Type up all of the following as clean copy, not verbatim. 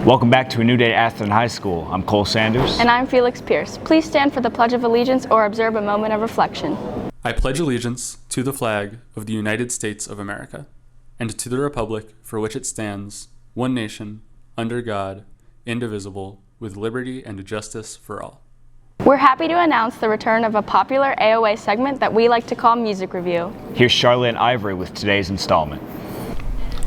Welcome back to a new day at Atherton High School. I'm Cole Sanders. And I'm Felix Pierce. Please stand for the Pledge of Allegiance or observe a moment of reflection. I pledge allegiance to the flag of the United States of America and to the republic for which it stands, one nation, under God, indivisible, with liberty and justice for all. We're happy to announce the return of a popular AOA segment that we like to call Music Review. Here's Charlotte Ivory with today's installment.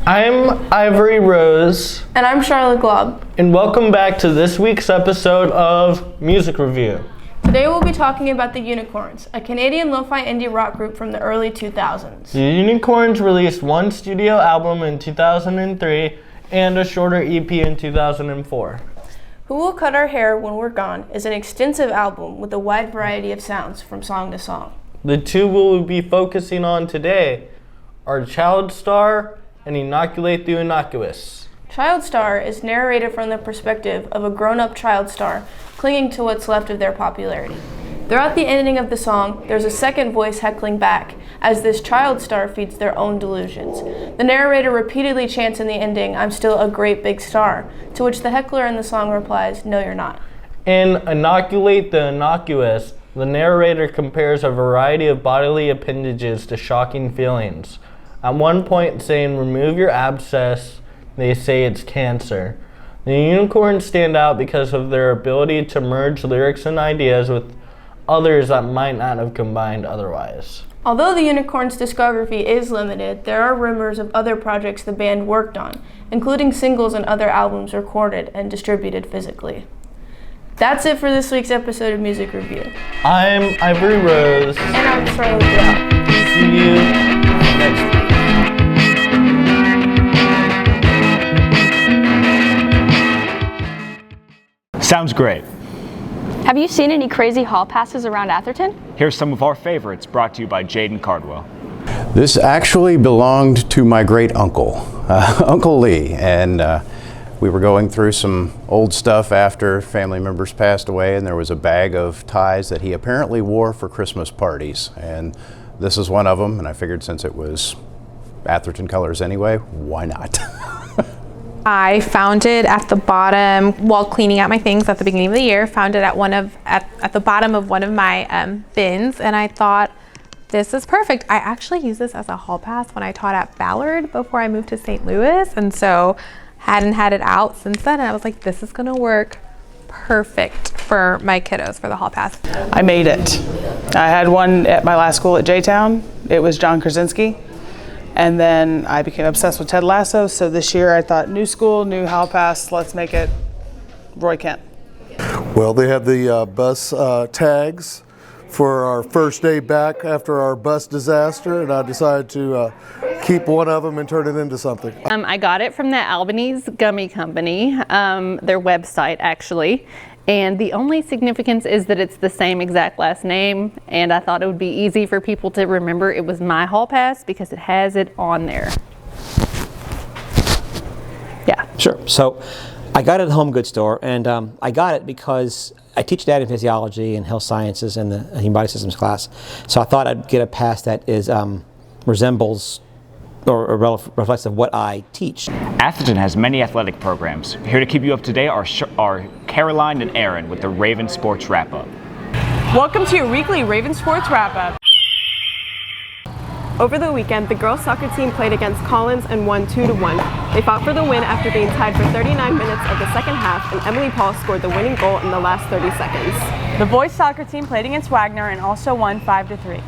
I'm Ivory Rose. And I'm Charlotte Glob. And welcome back to this week's episode of Music Review. Today we'll be talking about the Unicorns, a Canadian lo-fi indie rock group from the early 2000s. The Unicorns released one studio album in 2003 and a shorter EP in 2004. Who Will Cut Our Hair When We're Gone is an extensive album with a wide variety of sounds from song to song. The two we'll be focusing on today are Child Star and Inoculate the Innocuous. Child Star is narrated from the perspective of a grown-up child star clinging to what's left of their popularity. Throughout the ending of the song, there's a second voice heckling back as this child star feeds their own delusions. The narrator repeatedly chants in the ending, "I'm still a great big star," to which the heckler in the song replies, "No, you're not." In Inoculate the Innocuous, the narrator compares a variety of bodily appendages to shocking feelings. At one point saying, "Remove your abscess," they say it's cancer. The Unicorns stand out because of their ability to merge lyrics and ideas with others that might not have combined otherwise. Although the Unicorns' discography is limited, there are rumors of other projects the band worked on, including singles and other albums recorded and distributed physically. That's it for this week's episode of Music Review. I'm Ivory Rose. And I'm Charlotte Glob. See you next week. Sounds great. Have you seen any crazy hall passes around Atherton? Here's some of our favorites brought to you by Jaden Cardwell. This actually belonged to my great uncle, Uncle Lee, and we were going through some old stuff after family members passed away, and there was a bag of ties that he apparently wore for Christmas parties, and this is one of them, and I figured since it was Atherton colors anyway, why not? I found it at the bottom while cleaning out my things at the beginning of the year. Found it at the bottom of one of my bins, and I thought, this is perfect. I actually used this as a hall pass when I taught at Ballard before I moved to St. Louis, and so hadn't had it out since then. And I was like, this is gonna work perfect for my kiddos for the hall pass. I made it. I had one at my last school at J-Town. It was John Krasinski. And then I became obsessed with Ted Lasso, so this year I thought, new school, new hall pass, let's make it Roy Kent. Well, they have the bus tags for our first day back after our bus disaster, and I decided to keep one of them and turn it into something. I got it from the Albanese Gummy Company, their website actually. And the only significance is that it's the same exact last name, and I thought it would be easy for people to remember it was my hall pass because it has it on there. Yeah, sure. So I got it at the Home Goods store, and I got it because I teach anatomy, physiology, and health sciences in the human body systems class. So I thought I'd get a pass that is resembles or reflects of what I teach. Atherton has many athletic programs. Here to keep you up to date are Caroline and Aaron with the Raven Sports Wrap-Up. Welcome to your weekly Raven Sports Wrap-Up. Over the weekend, the girls soccer team played against Collins and won 2-1. They fought for the win after being tied for 39 minutes of the second half, and Emily Paul scored the winning goal in the last 30 seconds. The boys soccer team played against Wagner and also won 5-3.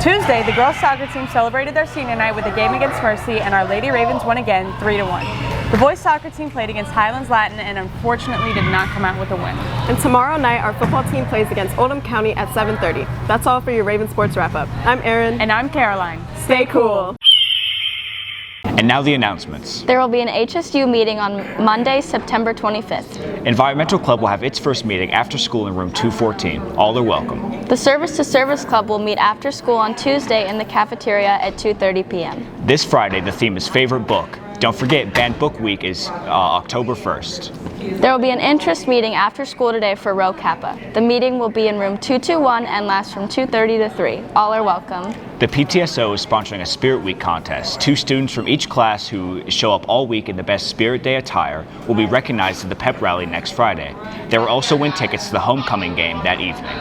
Tuesday, the girls soccer team celebrated their senior night with a game against Mercy, and our Lady Ravens won again 3-1. The boys soccer team played against Highlands Latin and unfortunately did not come out with a win. And tomorrow night, our football team plays against Oldham County at 7:30. That's all for your Raven Sports Wrap-Up. I'm Erin. And I'm Caroline. Stay cool. And now the announcements. There will be an HSU meeting on Monday, September 25th. Environmental Club will have its first meeting after school in room 214. All are welcome. The Service to Service Club will meet after school on Tuesday in the cafeteria at 2:30 p.m. This Friday, the theme is Favorite Book. Don't forget, Band Book Week is October 1st. There will be an interest meeting after school today for Rho Kappa. The meeting will be in room 221 and lasts from 2:30 to 3. All are welcome. The PTSO is sponsoring a Spirit Week contest. 2 students from each class who show up all week in the best Spirit Day attire will be recognized at the pep rally next Friday. They will also win tickets to the homecoming game that evening.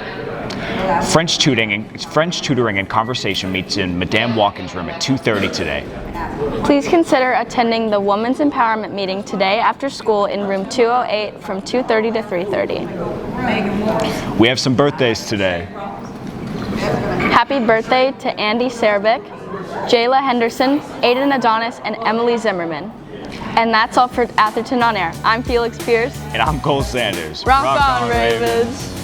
French tutoring and conversation meets in Madame Watkins' room at 2:30 today. Please consider attending the Women's Empowerment meeting today after school in room 208 from 2:30 to 3:30. We have some birthdays today. Happy birthday to Andy Sarabic, Jayla Henderson, Aiden Adonis, and Emily Zimmerman. And that's all for Atherton On Air. I'm Felix Pierce. And I'm Cole Sanders. Rock on, Ravens!